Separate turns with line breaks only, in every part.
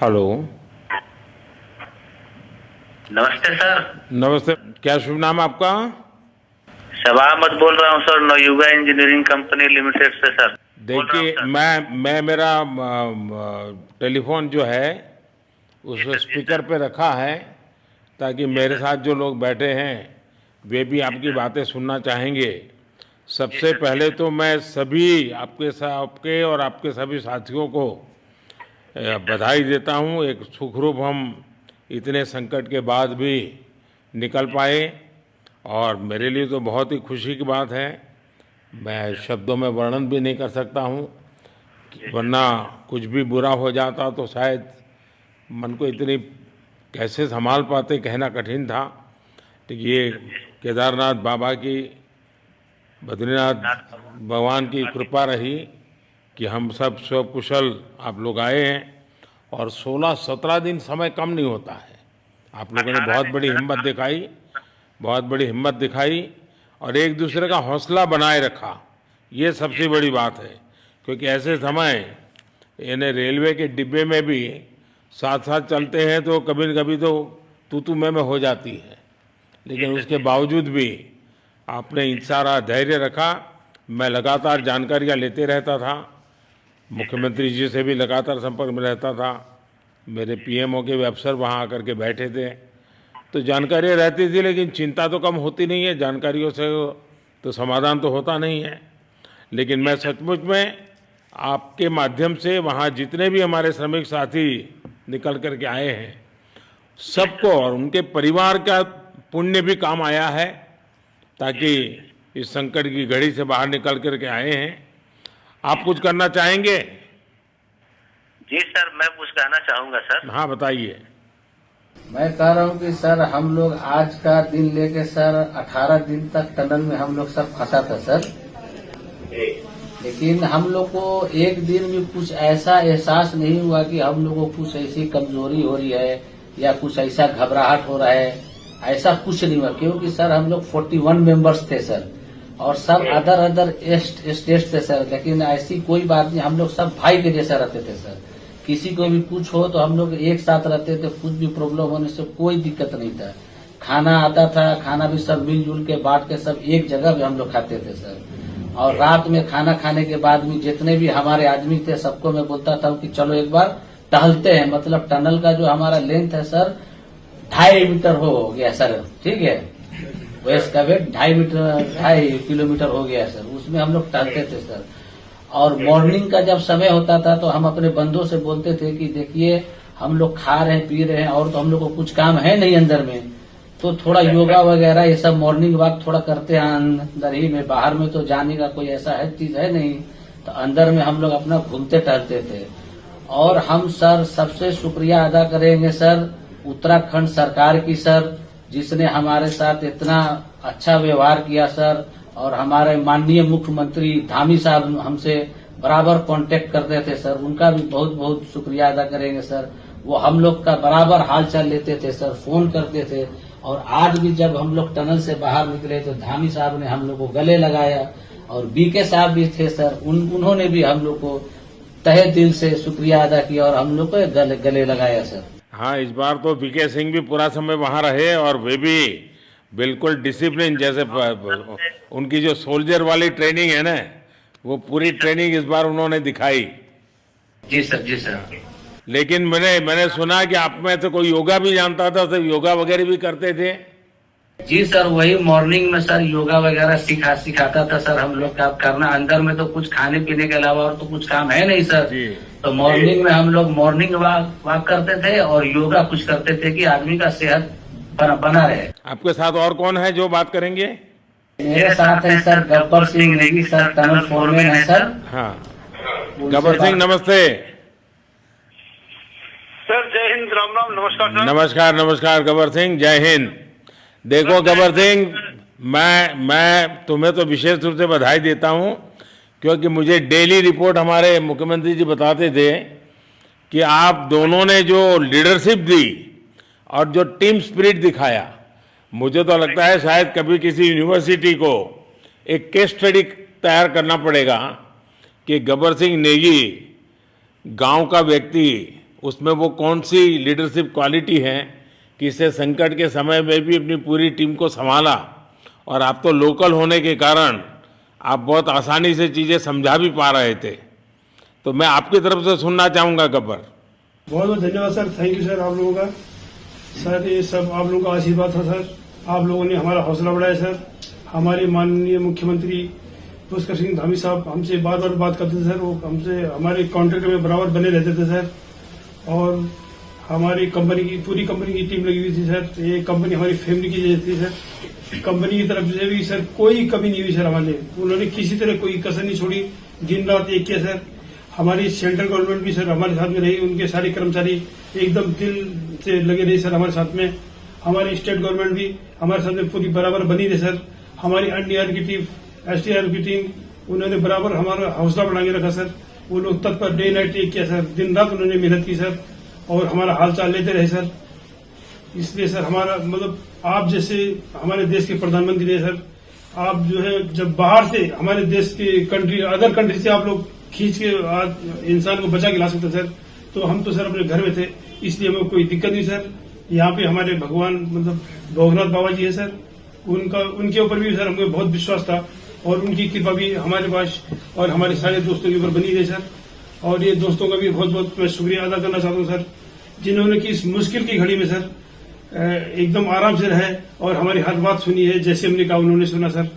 Hello.
नमस्ते sir.
नमस्ते। क्या शुभ नाम है आपका?
शबा अहमद बोल रहा हूँ sir, Navayuga engineering company limited से सर। बोल रहा हूँ
देखिए,
सर।
मैं मेरा टेलीफोन जो है
जी
उस
सर, जी
स्पीकर
सर।
पे रखा है ताकि
जी
मेरे
सर।
साथ जो लोग बैठे हैं वे भी
जी
आपकी
सर।
बातें सुनना चाहेंगे।
जी
सबसे
सर, जी
पहले
सर।
तो मैं सभी आपके और आपके सभी साथियों को
जी सर।
बधाई देता हूँ। एक सुखरूप हम इतने संकट के बाद भी निकल
जी सर।
पाए और
जी
मेरे लिए तो बहुत ही खुशी की बात है। मैं
सर।
शब्दों में वर्णन भी नहीं कर सकता हूँ,
जी सर।
वरना कुछ भी बुरा हो जाता तो शायद मन को इतनी कैसे संभाल पाते कहना कठिन था। तो
जी
ये
सर। जी सर।
केदारनाथ बाबा की, बद्रीनाथ
नाथ बाबा
भगवान की
कृपा की।
कृपा रही कि हम सब सकुशल आप लोग आए हैं। और 16-17 दिन समय कम नहीं होता है। आप लोगों ने
18
बहुत
दिन
बड़ी
सर,
हिम्मत
18
दिखाई, बहुत बड़ी हिम्मत दिखाई और एक
जी
दूसरे का
सर।
हौसला बनाए रखा। ये
जी
सबसे
सर।
बड़ी बात है, क्योंकि
जी
ऐसे
सर।
समय यानी रेलवे के डिब्बे में भी साथ साथ
जी
चलते हैं तो कभी न कभी तो तू मैं हो जाती है,
जी
लेकिन
सर।
उसके
जी सर।
बावजूद भी आपने
जी सर।
सारा धैर्य रखा। मैं लगातार
जी
जानकारियाँ लेते रहता था,
जी सर। जी
मुख्यमंत्री जी से भी लगातार संपर्क में रहता था, मेरे
जी सर।
पीएमओ के भी अफसर वहाँ आकर के बैठे थे। तो
जी सर।
जानकारियाँ रहती थी, लेकिन चिंता तो कम होती नहीं है, जानकारियों से तो समाधान तो होता नहीं है। लेकिन
जी
मैं
सर।
सचमुच में आपके माध्यम से वहाँ जितने भी हमारे श्रमिक साथी निकल कर के आए हैं,
जी
सबको
सर।
और उनके परिवार का पुण्य भी काम आया है,
जी
ताकि
सर। जी सर।
इस संकट की घड़ी से बाहर निकल कर के आए हैं।
जी
आप कुछ
सर।
करना चाहेंगे?
जी सर, मैं कुछ कहना चाहूंगा सर।
हाँ, बताइए।
मैं कह रहा हूँ कि सर हम लोग आज का दिन लेके सर 18 दिन तक टनल में हम लोग सब फंसा था सर।
जी।
लेकिन हम लोग को एक दिन भी कुछ ऐसा एहसास नहीं हुआ कि हम लोग को कुछ ऐसी कमजोरी हो रही है या कुछ ऐसा घबराहट हो रहा है। ऐसा कुछ नहीं हुआ, क्योंकि सर हम लोग 41 मेंबर्स थे सर, और सब अदर अदर स्टेट थे सर। लेकिन ऐसी कोई बात नहीं, हम लोग सब भाई के जैसा रहते थे सर। किसी को भी कुछ हो तो हम लोग एक साथ रहते थे, कुछ भी प्रॉब्लम होने से कोई दिक्कत नहीं था। खाना आता था, खाना भी सब मिलजुल के बांट के सब एक जगह भी हम लोग खाते थे सर। और रात में खाना खाने के बाद भी जितने भी हमारे आदमी थे सबको मैं बोलता था कि चलो एक बार टहलते हैं। मतलब टनल का जो हमारा लेंथ है सर 2.5 मीटर हो गया सर, ठीक है। वेस्ट का वेट 2.5 किलोमीटर हो गया सर। उसमें हम लोग टहलते थे सर। और मॉर्निंग का जब समय होता था तो हम अपने बंधुओं से बोलते थे कि देखिए हम लोग खा रहे हैं, पी रहे हैं, और तो हम लोग को कुछ काम है नहीं अंदर में, तो थोड़ा योगा वगैरह ये सब मॉर्निंग वॉक थोड़ा करते हैं अंदर ही में। बाहर में तो जाने का कोई ऐसा है चीज है नहीं, तो अंदर में हम लोग अपना घूमते टहलते थे। और हम सर सबसे शुक्रिया अदा करेंगे सर उत्तराखंड सरकार की सर, जिसने हमारे साथ इतना अच्छा व्यवहार किया सर। और हमारे माननीय मुख्यमंत्री धामी साहब हमसे बराबर कांटेक्ट करते थे सर, उनका भी बहुत बहुत शुक्रिया अदा करेंगे सर। वो हम लोग का बराबर हाल चाल लेते थे सर, फोन करते थे। और आज भी जब हम लोग टनल से बाहर निकले तो धामी साहब ने हम लोग को गले लगाया, और बीके साहब भी थे सर, उन्होंने भी हम लोग को तहे दिल से शुक्रिया अदा किया और हम लोग को गले लगाया सर।
हाँ, इस बार तो वीके सिंह भी पूरा समय वहाँ रहे और वे भी बिल्कुल डिसिप्लिन, जैसे उनकी जो सोल्जर वाली ट्रेनिंग है ना, वो पूरी
जी सर।
ट्रेनिंग इस बार उन्होंने दिखाई।
जी सर। जी सर।
लेकिन मैंने सुना कि आप में तो कोई योगा भी जानता था, तो योगा वगैरह भी करते थे।
जी सर, वही मॉर्निंग में सर योगा वगैरह सिखाता था सर हम लोग का करना। अंदर में तो कुछ खाने पीने के अलावा और तो कुछ काम है नहीं सर।
जी।
तो मॉर्निंग में हम लोग मॉर्निंग वॉक करते थे और योगा कुछ करते थे कि आदमी का सेहत बना रहे।
आपके साथ और कौन है जो बात करेंगे?
मेरे साथ है sir Gabbar Singh Negi sir, tunnel foreman है सर।
हाँ,
उनसे
गब्बर सिंह
बात-
नमस्ते।
सर जय हिंद, राम राम, नमस्कार सर।
नमस्कार नमस्कार गब्बर सिंह, जय हिंद। देखो गब्बर सिंह, मैं तुम्हें तो विशेष रूप से बधाई देता हूँ, क्योंकि मुझे डेली रिपोर्ट हमारे मुख्यमंत्री जी बताते थे कि आप दोनों ने जो लीडरशिप दी और जो टीम स्पिरिट दिखाया, मुझे तो लगता है शायद कभी किसी यूनिवर्सिटी को एक केस स्टडी तैयार करना पड़ेगा कि गब्बर सिंह नेगी गांव का व्यक्ति उसमें वो कौन सी लीडरशिप क्वालिटी है कि इससे संकट के समय में भी अपनी पूरी टीम को संभाला, और आप तो लोकल होने के कारण आप बहुत आसानी से चीज़ें समझा भी पा रहे थे। तो मैं आपकी तरफ से सुनना चाहूँगा गब्बर।
बहुत बहुत धन्यवाद सर, थैंक यू सर आप लोगों का। सर ये सब आप लोगों का आशीर्वाद था सर, आप लोगों ने हमारा हौसला बढ़ाया सर। हमारे माननीय मुख्यमंत्री पुष्कर सिंह धामी साहब हमसे बात करते थे सर, वो हमसे हमारे कॉन्ट्रैक्ट में बराबर बने रहते थे सर। और हमारी कंपनी की पूरी कंपनी की टीम लगी हुई थी सर। ये कंपनी हमारी फैमिली की जैसी थी सर। कंपनी की तरफ से भी सर कोई कमी नहीं हुई सर हमारे, उन्होंने किसी तरह कोई कसर नहीं छोड़ी, दिन रात एक किया सर। हमारी सेंट्रल गवर्नमेंट भी सर हमारे साथ में रही, उनके सारे कर्मचारी एकदम दिल से लगे रहे सर हमारे साथ में। हमारी स्टेट गवर्नमेंट भी हमारे साथ में पूरी बराबर बनी रही सर। हमारी एनडीआर की टीम, एसडीआर की टीम, उन्होंने बराबर हमारा हौसला बढ़ा के रखा सर। वो लोग तत्पर डे नाइट एक किया सर, दिन रात उन्होंने मेहनत की सर और हमारा हालचाल लेते रहे सर। इसलिए सर हमारा मतलब आप जैसे हमारे देश के प्रधानमंत्री है सर, आप जो है जब बाहर से हमारे देश के कंट्री अदर कंट्री से आप लोग खींच के इंसान को बचा के ला सकते सर, तो हम तो सर अपने घर में थे, इसलिए हमें कोई दिक्कत नहीं सर। यहाँ पे हमारे भगवान मतलब भोगनाथ बाबा जी है सर, उनके ऊपर भी सर हमें बहुत विश्वास था और उनकी कृपा भी हमारे पास और हमारे सारे दोस्तों के ऊपर बनी रही सर। और ये दोस्तों का भी बहुत बहुत मैं शुक्रिया अदा करना चाहता हूँ सर, जिन्होंने कि इस मुश्किल की घड़ी में सर एकदम आराम से रहे और हमारी हर बात सुनी है, जैसे हमने कहा उन्होंने सुना सर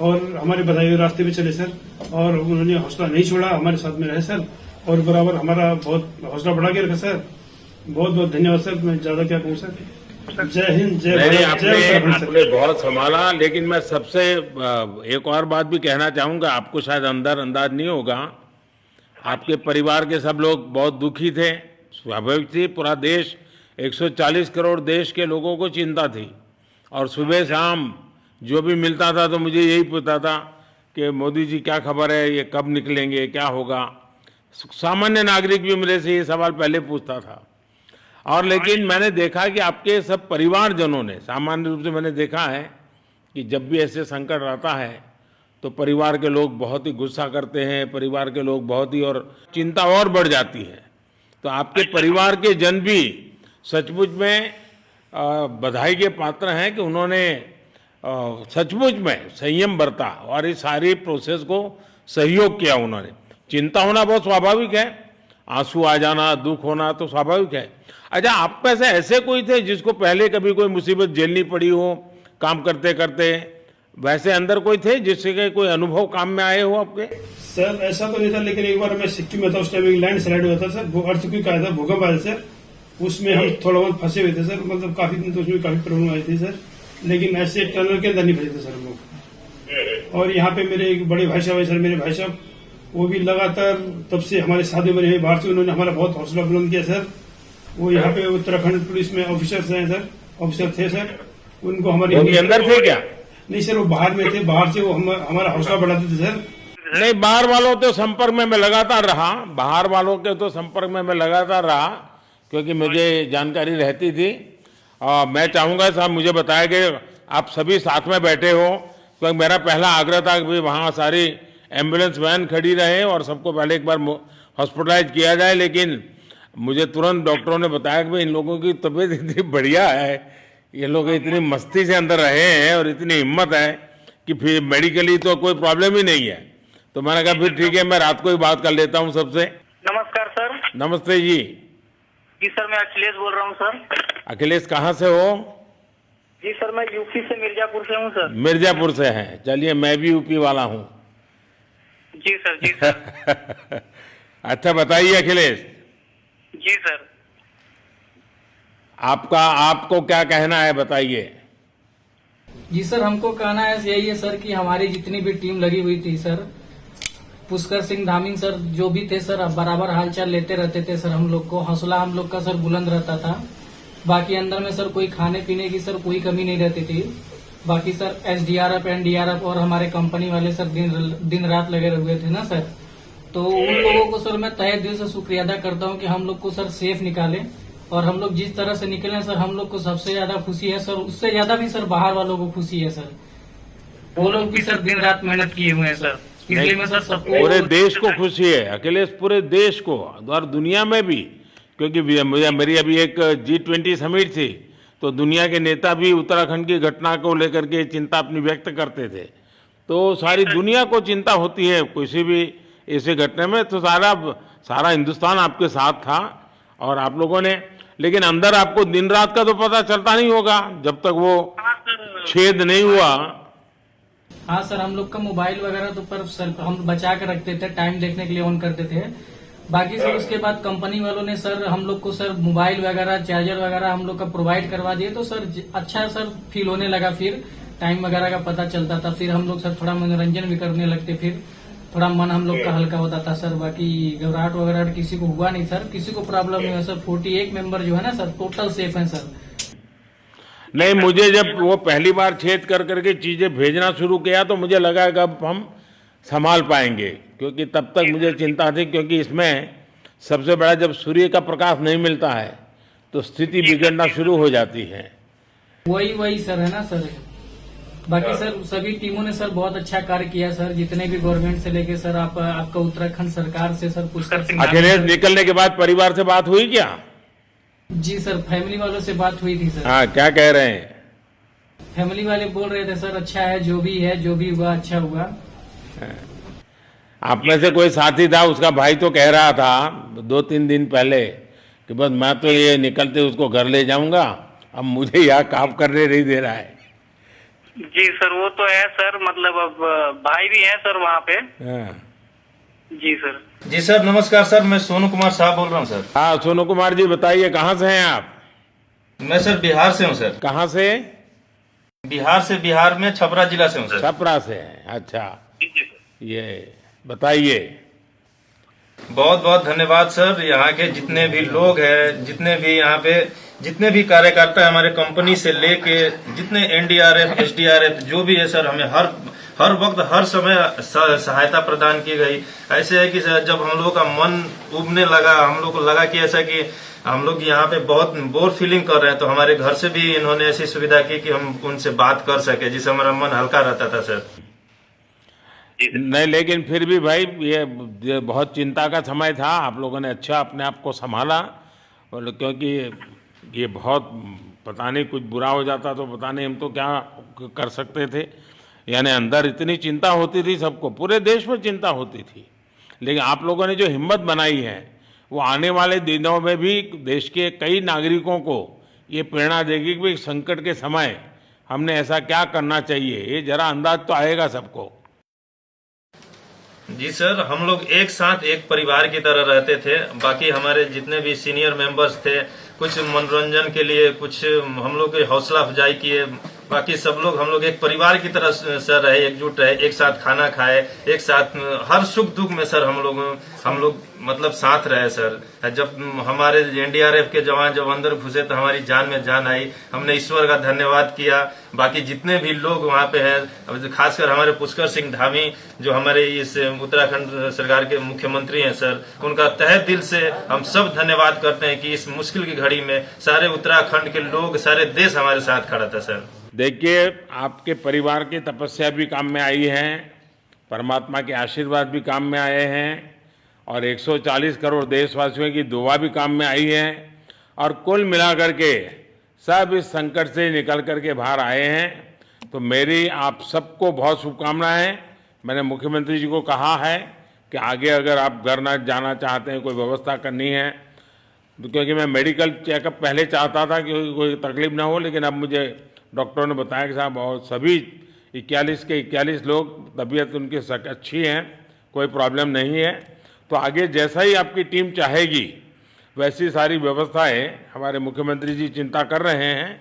और हमारे बताए हुए रास्ते पे चले सर। और उन्होंने हौसला नहीं छोड़ा, हमारे साथ में रहे सर और बराबर हमारा बहुत हौसला बढ़ा के रखा सर। बहुत बहुत धन्यवाद सर, मैं ज्यादा क्या कहूँ सर। जय हिंद, जय भारत, जय उत्तराखंड सर।
आपने बहुत संभाला, लेकिन मैं सबसे एक और बात भी कहना चाहूँगा, आपको शायद अंदाज नहीं होगा, आपके परिवार के सब लोग बहुत दुखी थे, स्वाभाविक थी। पूरा देश 140 करोड़ देश के लोगों को चिंता थी और सुबह शाम जो भी मिलता था तो मुझे यही पूछता था कि मोदी जी क्या खबर है, ये कब निकलेंगे, क्या होगा। सामान्य नागरिक भी मेरे से ये सवाल पहले पूछता था। और लेकिन मैंने देखा कि आपके सब परिवारजनों ने, सामान्य रूप से मैंने देखा है कि जब भी ऐसे संकट आता है तो परिवार के लोग बहुत ही गुस्सा करते हैं, परिवार के लोग बहुत ही और चिंता और बढ़ जाती है। तो आपके परिवार के जन भी सचमुच में बधाई के पात्र हैं कि उन्होंने सचमुच में संयम बरता और इस सारी प्रोसेस को सहयोग किया उन्होंने। चिंता होना बहुत स्वाभाविक है, आंसू आ जाना, दुख होना तो स्वाभाविक है। अच्छा, आप में से ऐसे कोई थे जिसको पहले कभी कोई मुसीबत झेलनी पड़ी हो काम करते करते? वैसे अंदर कोई थे जिससे कोई अनुभव काम में आए हो आपके?
सर ऐसा तो नहीं था, लेकिन एक बार मैं सिक्किम में था, उस टाइम एक लैंड स्लाइड हुआ था सर, अर्थक्वेक आया था, भूकंप आया सर, उसमें हम थोड़ा बहुत फंसे हुए थे सर, मतलब काफी दिन तो उसमें काफी प्रॉब्लम आई थी सर, लेकिन ऐसे टनल के अंदर नहीं फंसे थे सर हम लोग। और यहाँ पे मेरे एक बड़े भाई साहब है सर, मेरे भाई साहब वो भी लगातार तब से हमारे साथ में रहे बाहर से, उन्होंने हमारा बहुत हौसला बुलंद किया सर। वो यहाँ पे उत्तराखंड पुलिस में ऑफिसर्स हैं सर, ऑफिसर थे सर, उनको हमारे
अंदर थे क्या?
नहीं सर, वो बाहर में थे, बाहर से वो हमारा हौसला बढ़ाते थे सर।
नहीं, बाहर वालों के संपर्क में मैं लगातार रहा, बाहर वालों के तो संपर्क में मैं लगातार रहा क्योंकि मुझे जानकारी रहती थी। और मैं चाहूँगा साहब, मुझे बताया कि आप सभी साथ में बैठे हो, क्योंकि मेरा पहला आग्रह था कि वहाँ सारी एम्बुलेंस वैन खड़ी रहे और सबको पहले एक बार हॉस्पिटलाइज किया जाए। लेकिन मुझे तुरंत डॉक्टरों ने बताया कि भाई इन लोगों की तबीयत इतनी बढ़िया है, ये लोग इतनी मस्ती से अंदर रहे हैं और इतनी हिम्मत है कि फिर मेडिकली तो कोई प्रॉब्लम ही नहीं है। तो मैंने कहा फिर ठीक है, मैं रात को ही बात कर लेता हूँ सबसे।
नमस्कार सर।
नमस्ते जी।
जी सर, मैं अखिलेश बोल रहा हूँ सर।
अखिलेश कहाँ से हो?
जी सर, मैं यूपी से मिर्जापुर से हूँ सर।
मिर्जापुर से हैं, चलिए मैं भी यूपी वाला हूँ।
जी सर, जी सर।
अच्छा बताइए अखिलेश,
जी सर।
आपको क्या कहना है, बताइए।
जी सर, हमको कहना है यही है सर कि हमारी जितनी भी टीम लगी हुई थी सर, पुष्कर सिंह धामी सर जो भी थे सर, बराबर हालचाल लेते रहते थे सर। हम लोग को हौसला हम लोग का सर बुलंद रहता था। बाकी अंदर में सर कोई खाने पीने की सर कोई कमी नहीं रहती थी। बाकी सर एसडीआरएफ, एनडीआरएफ और हमारे कंपनी वाले सर दिन रात लगे हुए थे ना सर। तो उन लोगों को सर मैं तहे दिल से शुक्रिया अदा करता हूँ कि हम लोग को सर सेफ निकाले। और हम लोग जिस तरह से निकले सर, हम लोग को सबसे ज्यादा खुशी है सर, उससे ज्यादा भी सर बाहर वालों को खुशी है सर। वो लोग भी सर दिन रात मेहनत किए हुए हैं सर, इसलिए मैं सर सबको,
पूरे देश को खुशी है अखिलेश, पूरे देश को और दुनिया में भी क्योंकि मेरी अभी एक G20 समिट थी, तो दुनिया के नेता भी उत्तराखंड की घटना को लेकर के चिंता अपनी व्यक्त करते थे। तो सारी दुनिया को चिंता होती है किसी भी ऐसे घटना में, तो सारा हिंदुस्तान आपके साथ था और आप लोगों ने, लेकिन अंदर आपको दिन रात का तो पता चलता नहीं होगा जब तक वो छेद नहीं हुआ।
हाँ सर, हम लोग का मोबाइल वगैरह तो पर सर हम बचा के रखते थे, टाइम देखने के लिए ऑन करते थे। बाकी सर उसके बाद कंपनी वालों ने सर हम लोग को सर मोबाइल वगैरह, चार्जर वगैरह हम लोग का प्रोवाइड करवा दिए, तो सर अच्छा सर फील होने लगा। फिर टाइम वगैरह का पता चलता था, फिर हम लोग सर थोड़ा मनोरंजन भी करने लगते, फिर थोड़ा मन हम लोग का हल्का होता था सर। बाकी घबराहट वगैरह किसी को हुआ नहीं सर, किसी को प्रॉब्लम नहीं है सर। 48 मेंबर जो है ना सर, टोटल सेफ है सर।
नहीं, मुझे जब वो पहली बार छेद कर करके चीजें भेजना शुरू किया तो मुझे लगा कि अब हम संभाल पाएंगे, क्योंकि तब तक मुझे चिंता थी, क्योंकि इसमें सबसे बड़ा जब सूर्य का प्रकाश नहीं मिलता है तो स्थिति बिगड़ना शुरू हो जाती है।
वही सर है ना सर। बाकी सर सभी टीमों ने सर बहुत अच्छा कार्य किया सर, जितने भी गवर्नमेंट से लेके सर आपका उत्तराखंड सरकार से सर पुष्कर।
अखिलेश निकलने के बाद परिवार से बात हुई क्या?
जी सर, फैमिली वालों से बात हुई थी सर।
हाँ, क्या कह रहे हैं?
फैमिली वाले बोल रहे थे सर अच्छा है, जो भी हुआ अच्छा हुआ।
आप में से कोई साथी था, उसका भाई तो कह रहा था 2-3 दिन पहले कि बस मैं तो ये निकलते उसको घर ले जाऊंगा, अब मुझे यहाँ काम करने नहीं दे रहा है।
जी सर, वो तो है सर, मतलब अब भाई भी है सर वहाँ पे।
हाँ।
जी सर।
जी सर, नमस्कार सर, मैं सोनू कुमार साहब बोल रहा हूँ सर।
हाँ, सोनू कुमार जी बताइए, कहाँ से हैं आप?
मैं सर बिहार से हूँ सर।
कहाँ से?
बिहार में छपरा जिला से हूँ सर।
छपरा से हैं, अच्छा। ये बताइए।
बहुत बहुत धन्यवाद सर। यहाँ के जितने भी लोग हैं, जितने भी कार्यकर्ता है हमारे कंपनी से लेके, जितने NDRF SDRF जो भी है सर, हमें हर वक्त हर समय सहायता प्रदान की गई। ऐसे है कि सर जब हम लोग का मन उबने लगा, हम लोग को लगा कि ऐसा कि हम लोग यहाँ पे बहुत बोर फीलिंग कर रहे हैं, तो हमारे घर से भी इन्होंने ऐसी सुविधा की कि हम उनसे बात कर सके, जिससे हमारा मन हल्का रहता था सर।
नहीं, लेकिन फिर भी भाई ये बहुत चिंता का समय था, आप लोगों ने अच्छा अपने आप को संभाला, और क्योंकि ये बहुत पता नहीं कुछ बुरा हो जाता तो पता नहीं हम तो क्या कर सकते थे। यानी अंदर इतनी चिंता होती थी, सबको, पूरे देश में चिंता होती थी, लेकिन आप लोगों ने जो हिम्मत बनाई है वो आने वाले दिनों में भी देश के कई नागरिकों को ये प्रेरणा देगी कि संकट के समय हमने ऐसा क्या करना चाहिए। ये जरा अंदाज तो आएगा सबको।
जी सर, हम लोग एक साथ एक परिवार की तरह रहते थे। बाकी हमारे जितने भी सीनियर मेंबर्स थे, कुछ मनोरंजन के लिए, कुछ हम लोग की हौसला अफजाई किए। बाकी सब लोग हम लोग एक परिवार की तरह सर रहे, एकजुट रहे, एक साथ खाना खाए, एक साथ हर सुख दुख में सर हम लोग मतलब साथ रहे सर। जब हमारे NDRF के जवान जब अंदर घुसे तो हमारी जान में जान आई, हमने ईश्वर का धन्यवाद किया। बाकी जितने भी लोग वहाँ पे हैं, खासकर हमारे पुष्कर सिंह धामी जो हमारे इस उत्तराखंड सरकार के मुख्यमंत्री हैं सर, उनका तहे दिल से हम सब धन्यवाद करते हैं कि इस मुश्किल की घड़ी में सारे उत्तराखंड के लोग, सारे देश हमारे साथ खड़ा था सर।
देखिए, आपके परिवार की तपस्या भी काम में आई है, परमात्मा के आशीर्वाद भी काम में आए हैं, और 140 करोड़ देशवासियों की दुआ भी काम में आई है, और कुल मिलाकर के सब इस संकट से निकल करके बाहर आए हैं। तो मेरी आप सबको बहुत शुभकामनाएं। मैंने मुख्यमंत्री जी को कहा है कि आगे अगर आप घर न जाना चाहते हैं, कोई व्यवस्था करनी है, तो क्योंकि मैं मेडिकल चेकअप पहले चाहता था कि कोई तकलीफ ना हो, लेकिन अब मुझे डॉक्टरों ने बताया कि साहब और सभी 41 के 41 लोग तबीयत उनकी अच्छी है, कोई प्रॉब्लम नहीं है। तो आगे जैसा ही आपकी टीम चाहेगी वैसी सारी व्यवस्थाएं हमारे मुख्यमंत्री जी चिंता कर रहे हैं।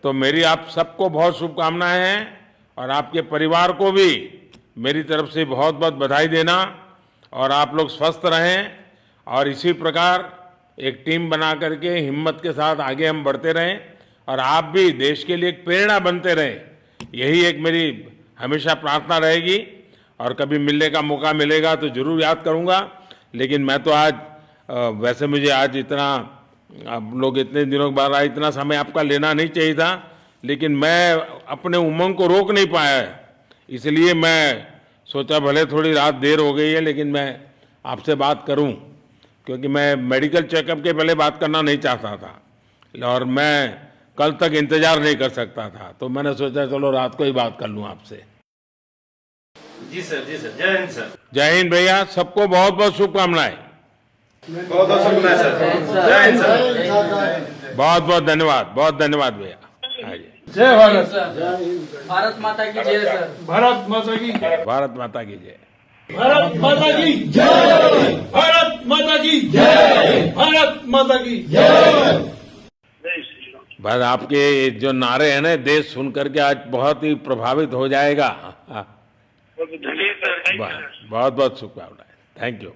तो मेरी आप सबको बहुत शुभकामनाएं हैं, और आपके परिवार को भी मेरी तरफ से बहुत बहुत बधाई देना, और आप लोग स्वस्थ रहें, और इसी प्रकार एक टीम बना करके हिम्मत के साथ आगे हम बढ़ते रहें, और आप भी देश के लिए एक प्रेरणा बनते रहें। यही एक मेरी हमेशा प्रार्थना रहेगी, और कभी मिलने का मौका मिलेगा तो जरूर याद करूंगा। लेकिन मैं तो आज वैसे मुझे आज इतना, आप लोग इतने दिनों के बाद इतना समय आपका लेना नहीं चाहिए था, लेकिन मैं अपने उमंग को रोक नहीं पाया, इसलिए मैं सोचा भले थोड़ी रात देर हो गई है लेकिन मैं आपसे बात करूं। क्योंकि मैं मेडिकल चेकअप के पहले बात करना नहीं चाहता था और मैं कल तक इंतजार नहीं कर सकता था, तो मैंने सोचा चलो रात को ही बात कर लूं आपसे।
जी सर, जय हिंद सर।
जय हिंद भैया, सबको बहुत बहुत शुभकामनाएं।
बहुत बहुत शुक्रिया सर। जय हिंद सर।
बहुत बहुत धन्यवाद भैया। हाँ जी।
जय भारत।
भारत माता की जय सर।
भारत माता की
भारत माता की जय।
भारत माता की जय। भारत माता की जय। भारत माता की जय।
बस आपके जो नारे हैं ना, देश सुन करके आज बहुत ही प्रभावित हो जाएगा।
जी सर,
बहुत बहुत शुभकामनाएं। Thank you.